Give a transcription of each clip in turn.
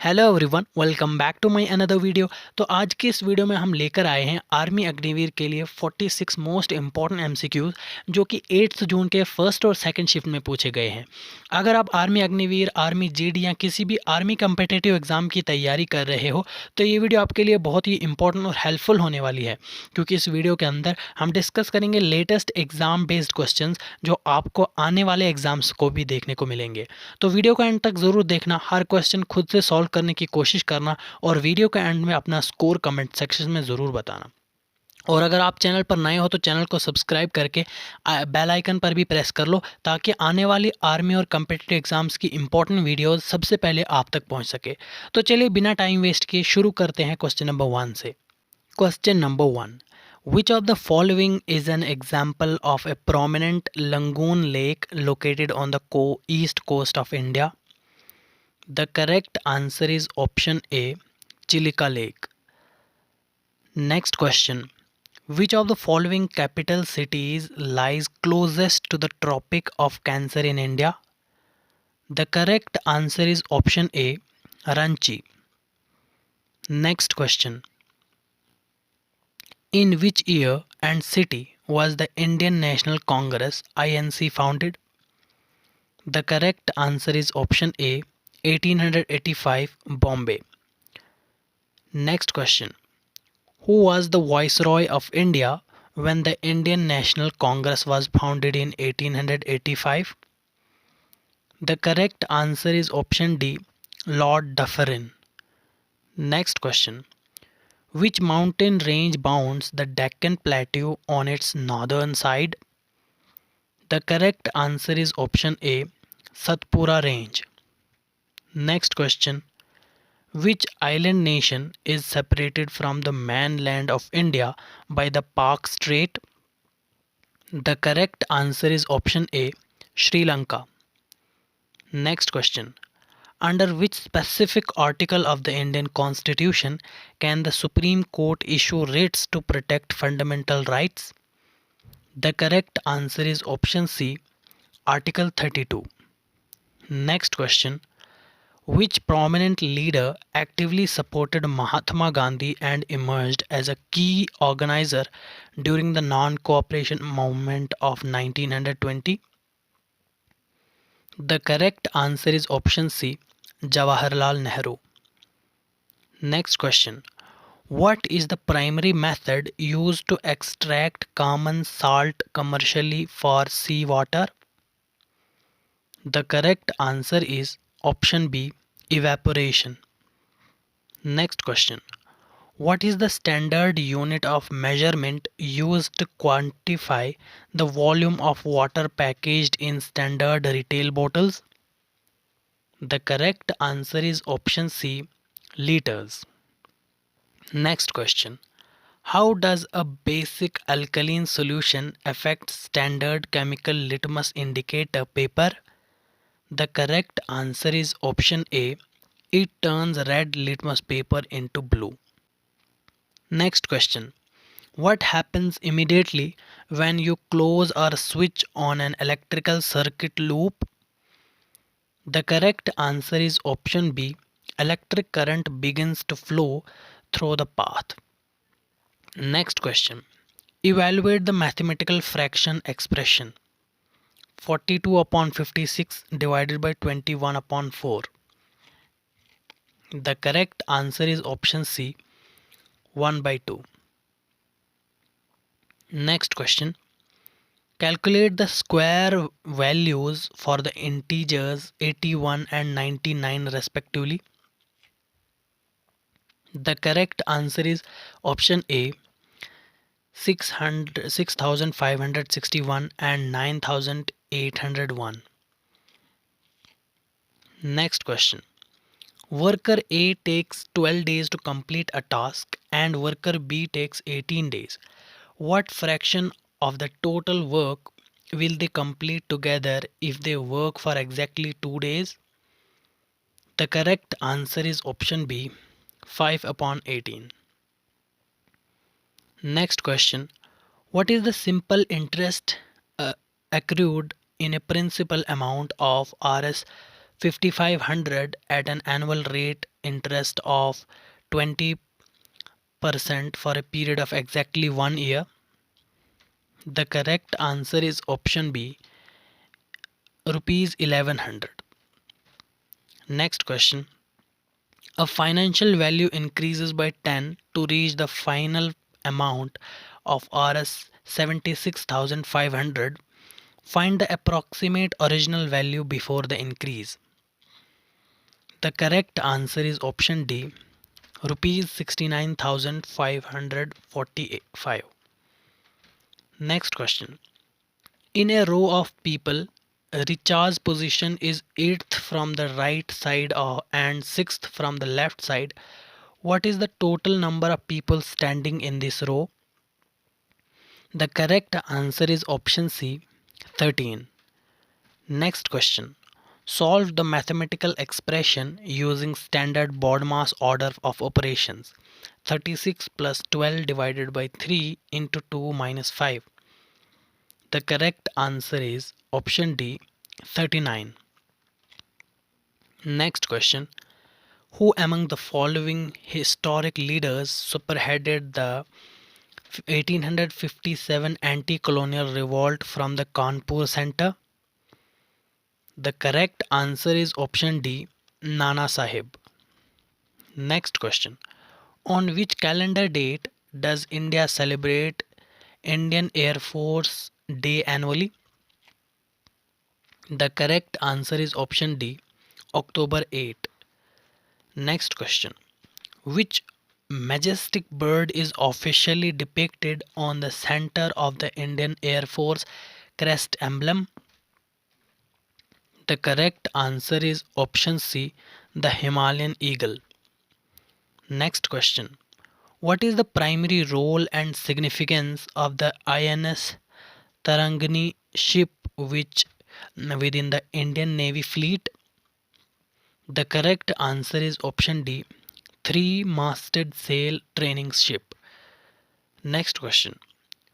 Hello everyone, welcome back to my another video. तो आज के इस वीडियो में हम लेकर आए हैं आर्मी अग्निवीर के लिए 46 मोस्ट इंपॉर्टेंट एमसीक्यूज जो कि 8 जून के फर्स्ट और सेकंड शिफ्ट में पूछे गए हैं। अगर आप आर्मी अग्निवीर, आर्मी जीडी या किसी भी आर्मी कम्पिटिटिव एग्जाम की तैयारी कर रहे हो तो ये वीडियो आपके लिए बहुत ही इंपॉर्टेंट और हेल्पफुल होने वाली है, क्योंकि इस वीडियो के अंदर हम डिस्कस करेंगे लेटेस्ट एग्जाम बेस्ड क्वेश्चन जो आपको आने वाले एग्जाम्स को भी देखने को मिलेंगे। तो वीडियो का एंड तक ज़रूर देखना, हर क्वेश्चन खुद से सॉल्व करने की कोशिश करना और वीडियो के एंड में अपना स्कोर कमेंट सेक्शन में ज़रूर बताना। और अगर आप चैनल पर नए हो तो चैनल को सब्सक्राइब करके बेल आइकन पर भी प्रेस कर लो, ताकि आने वाली आर्मी और कम्पिटिटिव एग्जाम्स की इंपॉर्टेंट वीडियोस सबसे पहले आप तक पहुंच सके। तो चलिए बिना टाइम वेस्ट किए शुरू करते हैं क्वेश्चन नंबर 1 से। Question number 1, which of the following is an example of a prominent lagoon lake located on the east coast of India? The correct answer is option A, Chilika Lake. Next question. Which of the following capital cities lies closest to the Tropic of Cancer in India? The correct answer is option A, Ranchi. Next question. In which year and city was the Indian National Congress INC founded? The correct answer is option A, 1885, Bombay. Next question. Who was the Viceroy of India when the Indian National Congress was founded in 1885? The correct answer is option D, Lord Dufferin. Next question. Which mountain range bounds the Deccan Plateau on its northern side? The correct answer is option A, Satpura Range. Next question. Which island nation is separated from the mainland of India by the Pak Strait? The correct answer is option A, Sri Lanka. Next question. Under which specific article of the Indian Constitution can the Supreme Court issue writs to protect fundamental rights? The correct answer is option C, Article 32. Next question. Which prominent leader actively supported Mahatma Gandhi and emerged as a key organizer during the non-cooperation movement of 1920? The correct answer is option C, Jawaharlal Nehru. Next question. What is the primary method used to extract common salt commercially for seawater? The correct answer is option B, evaporation. Next question. What is the standard unit of measurement used to quantify the volume of water packaged in standard retail bottles? The correct answer is option C, liters. Next question. How does a basic alkaline solution affect standard chemical litmus indicator paper? The correct answer is option A. It turns red litmus paper into blue. Next question. What happens immediately when you close or switch on an electrical circuit loop? The correct answer is option B. Electric current begins to flow through the path. Next question. Evaluate the mathematical fraction expression 42 upon 56 divided by 21 upon 4. The correct answer is option C, 1 by 2. Next question. Calculate the square values for the integers 81 and 99 respectively. The correct answer is option A, 6561 and 9801. Next question. Worker A takes 12 days to complete a task and worker B takes 18 days. What fraction of the total work will they complete together if they work for exactly 2 days? The correct answer is option B, 5 upon 18. Next question. What is the simple interest accrued in a principal amount of Rs 5500 at an annual rate interest of 20% for a period of exactly 1 year? The correct answer is option B, rupees 1100. Next question. A financial value increases by 10 to reach the final amount of Rs 76,500. Find the approximate original value before the increase. The correct answer is option D, rupees 69,545. Next question. In a row of people, Richard's position is 8th from the right side and 6th from the left side. What is the total number of people standing in this row? The correct answer is option C, 13. Next question. Solve the mathematical expression using standard BODMAS order of operations. 36 plus 12 divided by 3 into 2 minus 5. The correct answer is option D, 39. Next question. Who among the following historic leaders spearheaded the 1857 anti-colonial revolt from the Kanpur Center? The correct answer is option D, Nana Sahib. Next question. On which calendar date does India celebrate Indian Air Force Day annually? The correct answer is option D, October 8. Next question. Which majestic bird is officially depicted on the center of the Indian Air Force crest emblem? The correct answer is option C, the Himalayan eagle. Next question. What is the primary role and significance of the INS Tarangani ship which within the Indian Navy fleet? The correct answer is option D, three-masted sail training ship. Next question.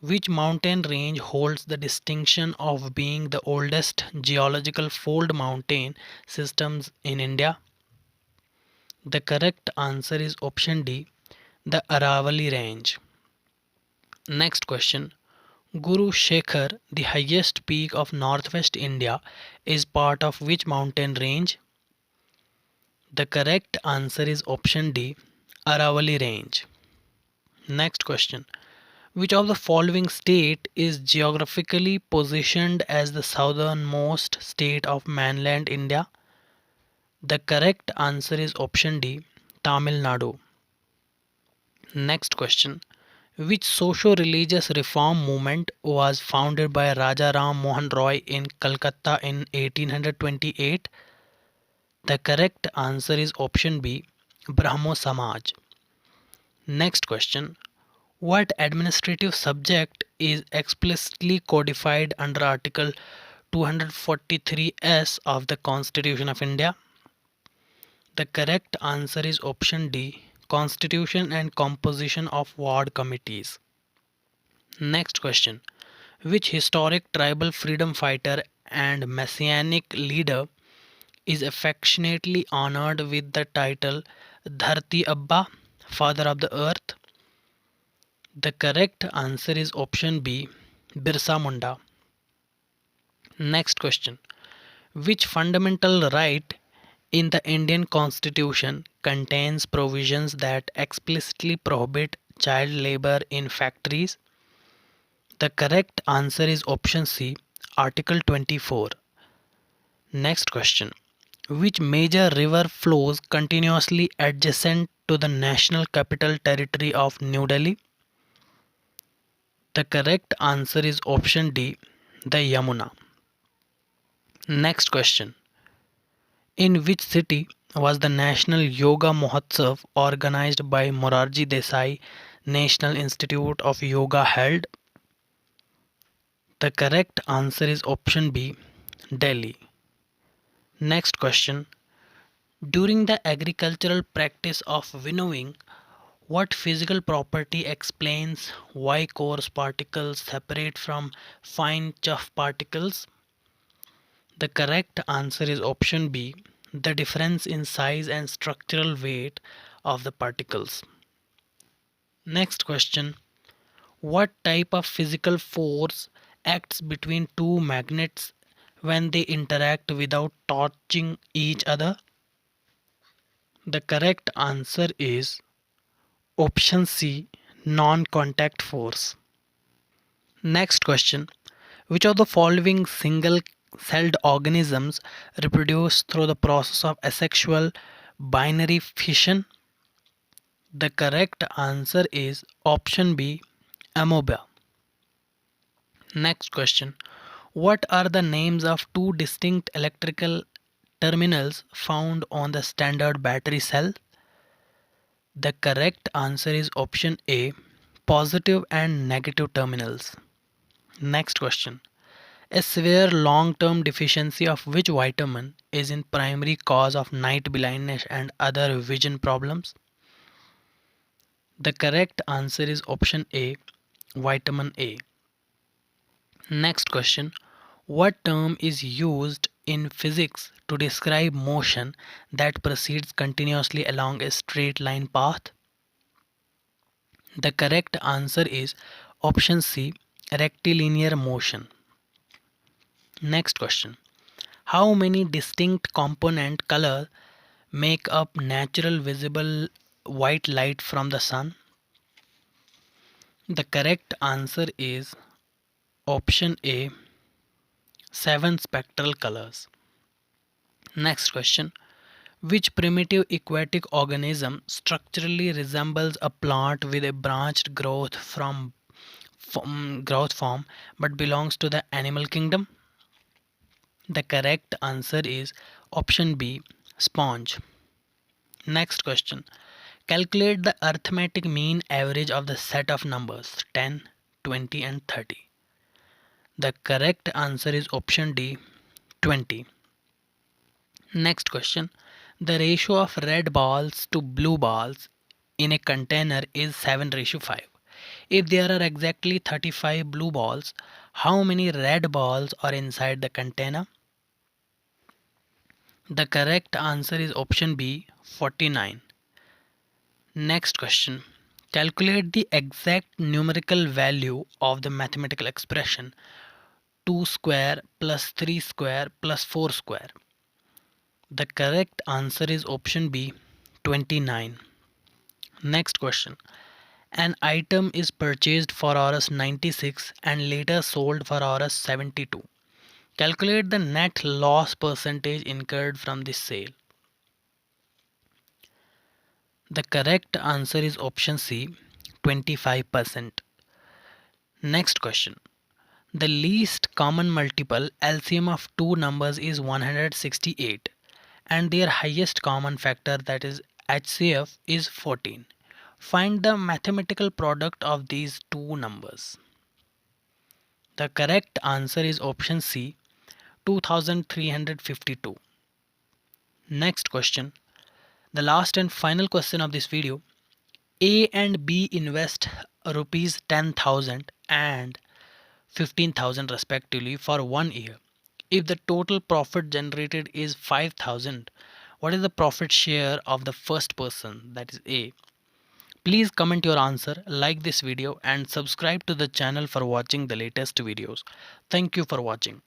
Which mountain range holds the distinction of being the oldest geological fold mountain systems in India? The correct answer is option D, the Aravalli range. Next question. Guru Shekhar, the highest peak of northwest India, is part of which mountain range? The correct answer is option D, Aravalli range. Next question. Which of the following state is geographically positioned as the southernmost state of mainland India? The correct answer is option D, Tamil Nadu. Next question. Which socio-religious reform movement was founded by Raja Ram Mohan Roy in Calcutta in 1828? The correct answer is option B, Brahmo Samaj. Next question. What administrative subject is explicitly codified under Article 243S of the Constitution of India? The correct answer is option D, Constitution and Composition of Ward Committees. Next question. Which historic tribal freedom fighter and messianic leader is affectionately honored with the title Dharti Abba, Father of the Earth? The correct answer is option B, Birsa Munda. Next question. Which fundamental right in the Indian Constitution contains provisions that explicitly prohibit child labor in factories? The correct answer is option C, Article 24. Next question. Which major river flows continuously adjacent to the National Capital Territory of New Delhi? The correct answer is option D, the Yamuna. Next question. In which city was the National Yoga Mahotsav organized by Morarji Desai National Institute of Yoga held? The correct answer is option B, Delhi. Next question. During the agricultural practice of winnowing, what physical property explains why coarse particles separate from fine chaff particles? The correct answer is option B, the difference in size and structural weight of the particles. Next question. What type of physical force acts between two magnets when they interact without touching each other? The correct answer is option C, non-contact force. Next question. Which of the following single-celled organisms reproduce through the process of asexual binary fission? The correct answer is option B, amoeba. Next question. What are the names of two distinct electrical terminals found on the standard battery cell? The correct answer is option A, positive and negative terminals. Next question. A severe long-term deficiency of which vitamin is in primary cause of night blindness and other vision problems? The correct answer is option A, vitamin A. Next question. What term is used in physics to describe motion that proceeds continuously along a straight line path? The correct answer is option C, rectilinear motion. Next question. How many distinct component colors make up natural visible white light from the sun? The correct answer is option A, 7 spectral colors. Next question. Which primitive aquatic organism structurally resembles a plant with a branched growth form but belongs to the animal kingdom? The correct answer is option B, sponge. Next question. Calculate the arithmetic mean average of the set of numbers 10, 20 and 30. The correct answer is option D, 20. Next question. The ratio of red balls to blue balls in a container is 7:5. If there are exactly 35 blue balls, how many red balls are inside the container? The correct answer is option B, 49. Next question. Calculate the exact numerical value of the mathematical expression 2 square plus 3 square plus 4 square. The correct answer is option B, 29. Next question. An item is purchased for Rs 96 and later sold for Rs 72. Calculate the net loss percentage incurred from this sale. The correct answer is option C, 25%. Next question. The least common multiple LCM of two numbers is 168 and their highest common factor, that is HCF, is 14. Find the mathematical product of these two numbers. The correct answer is option C, 2352. Next question. The last and final question of this video. A and B invest rupees 10,000 and 15,000 respectively for 1 year. If the total profit generated is 5,000, what is the profit share of the first person, that is A? Please comment your answer, like this video and subscribe to the channel for watching the latest videos. Thank you for watching.